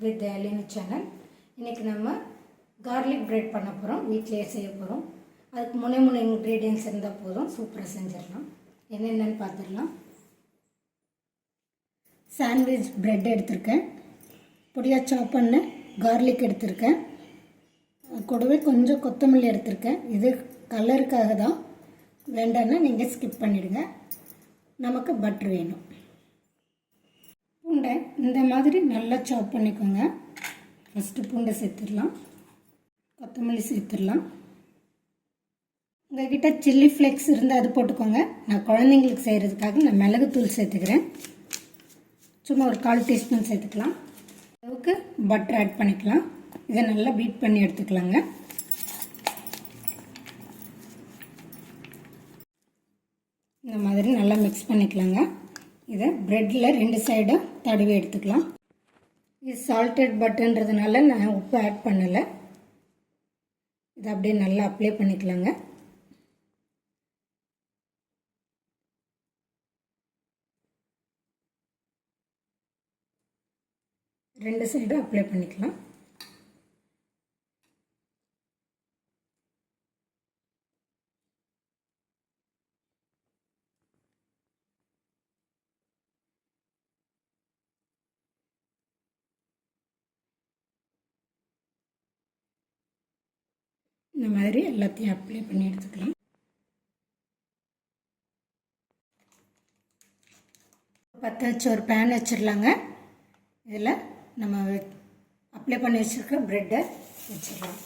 With Dayalini channel. இன்றைக்கி நம்ம garlic bread பண்ண போகிறோம். வீட்டிலேயே செய்ய போகிறோம். அதுக்கு மூணு இன்க்ரீடியன்ட்ஸ் இருந்தால் போதும், சூப்பராக செஞ்சிடலாம். என்னென்னு பார்த்துடலாம். சாண்ட்விச் பிரெட் எடுத்திருக்கேன். பொடியாக சாப் பண்ண கார்லிக் எடுத்திருக்கேன். கூடவே கொஞ்சம் கொத்தமல்லி எடுத்திருக்கேன். இது கலருக்காக தான், வேண்டான்னா நீங்கள் ஸ்கிப் பண்ணிவிடுங்க. நமக்கு பட்டர் வேணும். பூண்டை இந்த மாதிரி நல்லா சாப் பண்ணிக்கோங்க. ஃபஸ்ட்டு பூண்டை சேர்த்துடலாம், கொத்தமல்லி சேர்த்துடலாம். உங்கள்கிட்ட சில்லி ஃப்ளேக்ஸ் இருந்தால் அது போட்டுக்கோங்க. நான் குழந்தைங்களுக்கு செய்கிறதுக்காக நான் மிளகுத்தூள் சேர்த்துக்கிறேன். சும்மா ஒரு 1/4 டீஸ்பூன் சேர்த்துக்கலாம். அளவுக்கு பட்டர் ஆட் பண்ணிக்கலாம். இதை நல்லா பீட் பண்ணி எடுத்துக்கலாங்க. இந்த மாதிரி நல்லா மிக்ஸ் பண்ணிக்கலாங்க. இதை ப்ரெட்டில் 2 சைடும் தடவி எடுத்துக்கலாம். இது சால்டட் பட்டர்ன்றதுனால நான் உப்பு ஆட் பண்ணலை. இதை அப்படியே நல்லா அப்ளை பண்ணிக்கலாங்க. ரெண்டு சைடும் அப்ளை பண்ணிக்கலாம். இந்த மாதிரி எல்லாத்தையும் அப்ளை பண்ணி எடுத்துக்கலாம். பற்ற வச்சு ஒரு பேன் வச்சிடலாங்க. இதில் நம்ம அப்ளை பண்ணி வச்சுருக்க ப்ரெட்டை வச்சிடலாம்.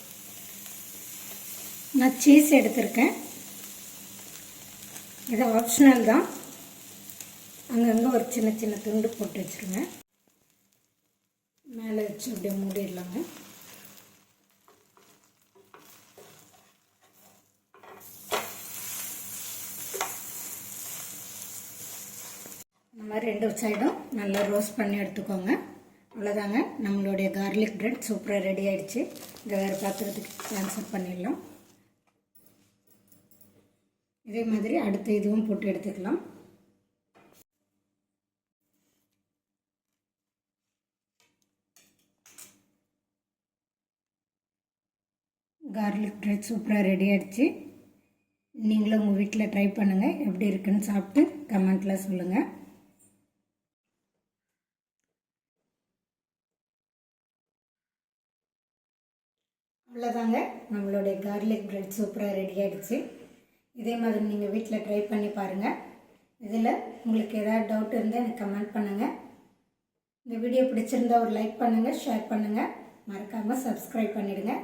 நான் சீஸ் எடுத்திருக்கேன். இது ஆப்ஷனல் தான். அங்கங்கே ஒரு சின்ன சின்ன துண்டு போட்டு வச்சுருங்க. மேலே வச்சு அப்படியே மூடிடலாங்க. இந்த மாதிரி 2 சைடும் நல்லா ரோஸ்ட் பண்ணி எடுத்துக்கோங்க. அவ்வளோதாங்க, நம்மளுடைய கார்லிக் பிரெட் சூப்பராக ரெடி ஆகிடுச்சு. இதை வேறு பாத்திரத்துக்கு ட்ரான்ஸ்ஃபர் பண்ணிடலாம். இதே மாதிரி அடுத்த இதுவும் போட்டு எடுத்துக்கலாம். கார்லிக் பிரெட் சூப்பராக ரெடி ஆகிடுச்சு. நீங்களும் உங்கள் வீட்டில் ட்ரை பண்ணுங்கள். எப்படி இருக்குன்னு சாப்பிட்டு கமெண்ட்டில் சொல்லுங்கள். அவ்வளோதாங்க, நம்மளுடைய கார்லிக் பிரெட் சூப்பராக ரெடி ஆகிடுச்சு. இதே மாதிரி நீங்கள் வீட்டில் ட்ரை பண்ணி பாருங்கள். இதில் உங்களுக்கு ஏதாவது டவுட் இருந்தால் எனக்கு கமெண்ட் பண்ணுங்கள். இந்த வீடியோ பிடிச்சிருந்தா ஒரு லைக் பண்ணுங்கள், ஷேர் பண்ணுங்கள். மறக்காமல் சப்ஸ்கிரைப் பண்ணிவிடுங்க.